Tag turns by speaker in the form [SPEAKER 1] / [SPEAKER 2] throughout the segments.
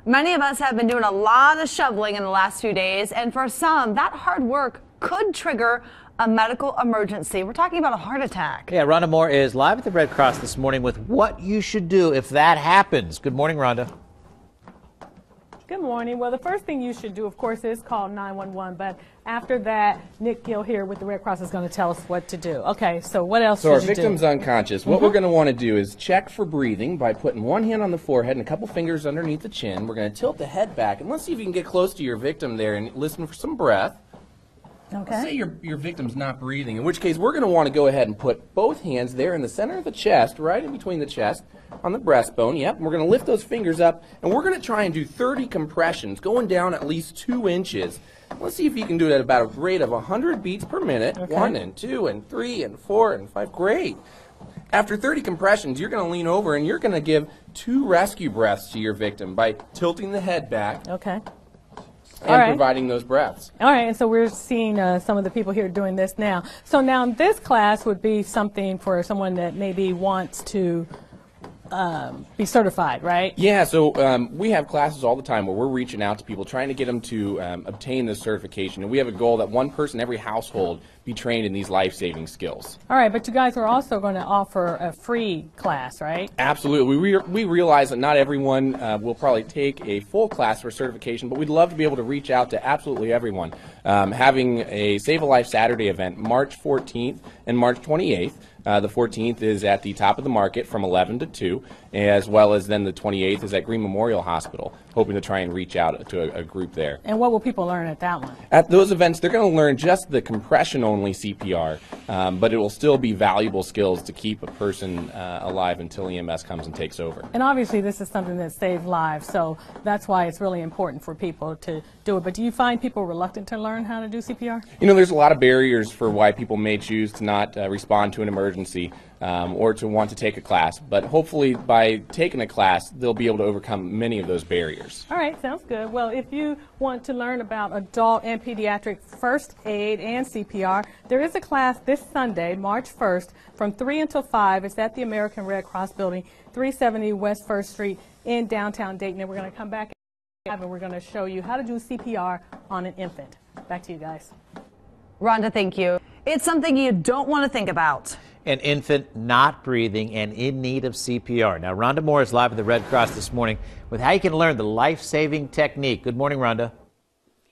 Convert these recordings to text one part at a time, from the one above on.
[SPEAKER 1] Many of us have been doing a lot of shoveling in the last few days, and for some, that hard work could trigger a medical emergency. We're talking about a heart attack.
[SPEAKER 2] Yeah, Rhonda Moore is live at the Red Cross this morning with what you should do if that happens. Good morning, Rhonda.
[SPEAKER 3] Good morning. Well, the first thing you should do, of course, is call 911. But after that, Nick Gill here with the Red Cross is going to tell us what to do. Okay, so what else should you do?
[SPEAKER 4] So our victim's unconscious. What we're going to want to do is check for breathing by putting one hand on the forehead and a couple fingers underneath the chin. We're going to tilt the head back, and let's see if you can get close to your victim there and listen for some breath.
[SPEAKER 3] Okay.
[SPEAKER 4] Let's say your victim's not breathing, in which case we're going to want to go ahead and put both hands there in the center of the chest, right in between the chest, on the breastbone. Yep, and we're going to lift those fingers up, and we're going to try and do 30 compressions, going down at least 2 inches. Let's see if you can do it at about a rate of 100 beats per minute. Okay. 1 and 2 and 3 and 4 and 5. Great. After 30 compressions, you're going to lean over and you're going to give 2 rescue breaths to your victim by tilting the head back.
[SPEAKER 3] Okay.
[SPEAKER 4] And providing those breaths.
[SPEAKER 3] All right, and so we're seeing some of the people here doing this now. So now this class would be something for someone that maybe wants to be certified, right?
[SPEAKER 4] Yeah, so we have classes all the time where we're reaching out to people, trying to get them to obtain this certification. And we have a goal that one person every household be trained in these life-saving skills.
[SPEAKER 3] All right, but you guys are also going to offer a free class, right?
[SPEAKER 4] Absolutely. We realize that not everyone will probably take a full class for certification, but we'd love to be able to reach out to absolutely everyone. Having a Save a Life Saturday event March 14th and March 28th. The 14th is at the top of the market from 11 to 2, as well as then the 28th is at Green Memorial Hospital, hoping to try and reach out to a group there.
[SPEAKER 3] And what will people learn at that one?
[SPEAKER 4] At those events, they're going to learn just the compression-only CPR, but it will still be valuable skills to keep a person alive until EMS comes and takes over.
[SPEAKER 3] And obviously this is something that saves lives, so that's why it's really important for people to do it. But do you find people reluctant to learn how to do CPR?
[SPEAKER 4] You know, there's a lot of barriers for why people may choose to not respond to an emergency. Or to want to take a class, but hopefully by taking a class they'll be able to overcome many of those barriers.
[SPEAKER 3] All right, sounds good. Well, if you want to learn about adult and pediatric first aid and CPR, there is a class this Sunday, March 1st, from 3 until 5. It's at the American Red Cross Building, 370 West 1st Street in downtown Dayton, and we're going to come back and we're going to show you how to do CPR on an infant. Back to you guys.
[SPEAKER 1] Rhonda, thank you. It's something you don't want to think about.
[SPEAKER 2] An infant not breathing and in need of CPR. Now, Rhonda Moore is live at the Red Cross this morning with how you can learn the life-saving technique. Good morning, Rhonda.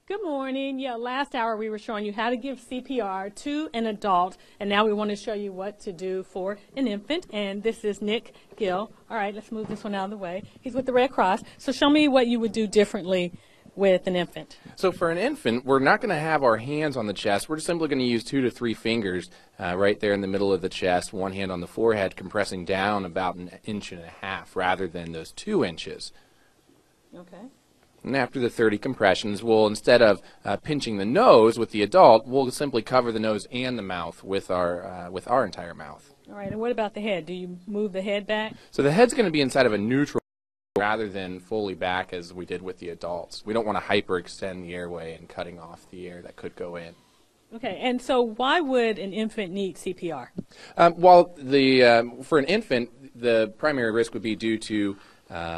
[SPEAKER 3] Good morning. Yeah, last hour we were showing you how to give CPR to an adult, and now we want to show you what to do for an infant. And this is Nick Gill. All right, let's move this one out of the way. He's with the Red Cross. So show me what you would do differently with an infant.
[SPEAKER 4] So for an infant, we're not going to have our hands on the chest. We're just simply going to use 2 to 3 fingers right there in the middle of the chest, one hand on the forehead, compressing down about 1.5 inches rather than those 2 inches.
[SPEAKER 3] Okay.
[SPEAKER 4] And after the 30 compressions, we'll, instead of pinching the nose with the adult, we'll simply cover the nose and the mouth with our entire mouth.
[SPEAKER 3] All right, and what about the head? Do you move the head back?
[SPEAKER 4] So the head's going to be inside of a neutral rather than fully back as we did with the adults. We don't want to hyperextend the airway and cutting off the air that could go in.
[SPEAKER 3] Okay, and so why would an infant need CPR?
[SPEAKER 4] For an infant, the primary risk would be due to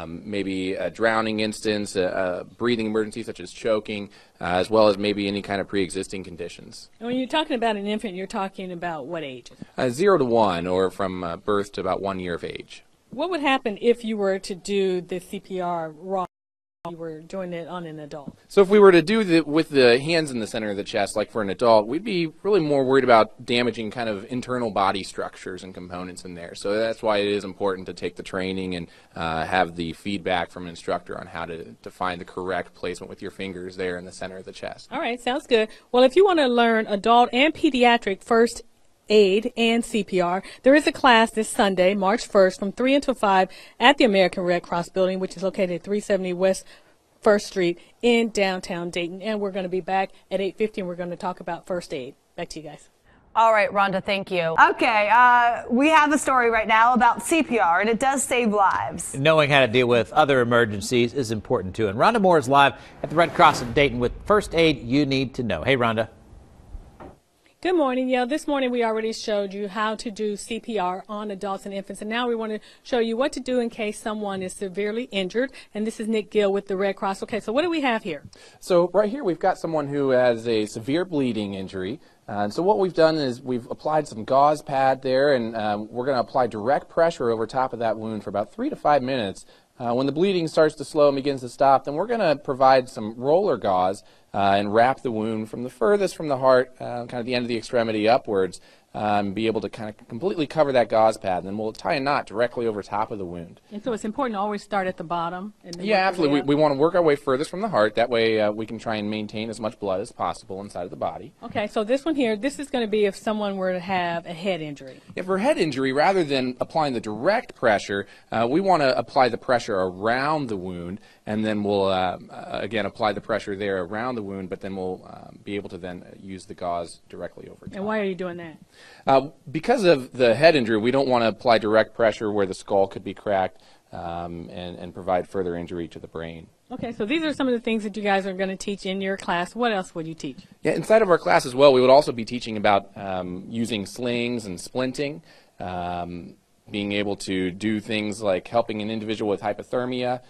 [SPEAKER 4] maybe a drowning instance, a breathing emergency such as choking, as well as maybe any kind of pre-existing conditions.
[SPEAKER 3] And when you're talking about an infant, you're talking about what age?
[SPEAKER 4] 0 to 1, or from birth to about 1 year of age.
[SPEAKER 3] What would happen if you were to do the CPR wrong? You were doing it on an adult.
[SPEAKER 4] So if we were to do with the hands in the center of the chest, like for an adult, we'd be really more worried about damaging kind of internal body structures and components in there. So that's why it is important to take the training and have the feedback from an instructor on how to find the correct placement with your fingers there in the center of the chest.
[SPEAKER 3] All right, sounds good. Well, if you want to learn adult and pediatric first aid and CPR, there is a class this Sunday, March 1st, from 3 until 5 at the American Red Cross Building, which is located at 370 West 1st Street in downtown Dayton. And we're going to be back at 8:50, and we're going to talk about first aid. Back to you guys.
[SPEAKER 1] All right, Rhonda, thank you. Okay, we have a story right now about CPR, and it does save lives.
[SPEAKER 2] Knowing how to deal with other emergencies is important, too. And Rhonda Moore is live at the Red Cross in Dayton with first aid you need to know. Hey, Rhonda.
[SPEAKER 3] Good morning. Yeah, this morning we already showed you how to do CPR on adults and infants, and now we want to show you what to do in case someone is severely injured. And this is Nick Gill with the Red Cross. Okay, so what do we have here?
[SPEAKER 4] So right here we've got someone who has a severe bleeding injury. And so what we've done is we've applied some gauze pad there, and we're going to apply direct pressure over top of that wound for about 3 to 5 minutes. When the bleeding starts to slow and begins to stop, then we're going to provide some roller gauze and wrap the wound from the furthest from the heart, kind of the end of the extremity upwards, be able to kind of completely cover that gauze pad. And then we'll tie a knot directly over top of the wound.
[SPEAKER 3] And so it's important to always start at the bottom. And then
[SPEAKER 4] Yeah, absolutely. We want to work our way furthest from the heart. That way we can try and maintain as much blood as possible inside of the body.
[SPEAKER 3] Okay, so this one here, this is going to be if someone were to have a head injury.
[SPEAKER 4] Yeah, for head injury, rather than applying the direct pressure, we want to apply the pressure around the wound, and then we'll, again, apply the pressure there around the wound, but then we'll be able to then use the gauze directly over top.
[SPEAKER 3] And why are you doing that?
[SPEAKER 4] Because of the head injury, we don't want to apply direct pressure where the skull could be cracked and provide further injury to the brain.
[SPEAKER 3] Okay, so these are some of the things that you guys are going to teach in your class. What else would you teach?
[SPEAKER 4] Yeah, inside of our class as well, we would also be teaching about using slings and splinting, being able to do things like helping an individual with hypothermia,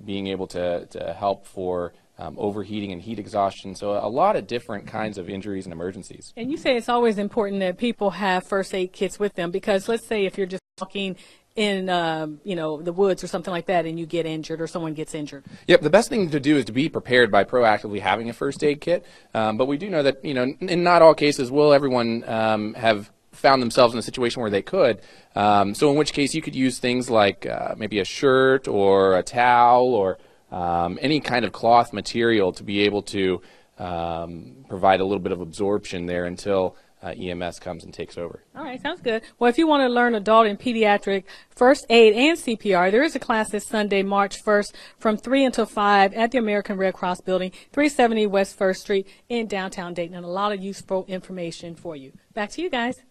[SPEAKER 4] being able to help for overheating and heat exhaustion. So a lot of different kinds of injuries and emergencies.
[SPEAKER 3] And you say it's always important that people have first aid kits with them, because let's say if you're just walking in the woods or something like that and you get injured or someone gets injured.
[SPEAKER 4] Yep, the best thing to do is to be prepared by proactively having a first aid kit. But we do know that, in not all cases will everyone have found themselves in a situation where they could. So in which case you could use things like maybe a shirt or a towel or any kind of cloth material to be able to provide a little bit of absorption there until EMS comes and takes over.
[SPEAKER 3] All right, sounds good. Well, if you want to learn adult and pediatric first aid and CPR, there is a class this Sunday, March 1st, from 3 until 5 at the American Red Cross Building, 370 West 1st Street in downtown Dayton, and a lot of useful information for you. Back to you guys.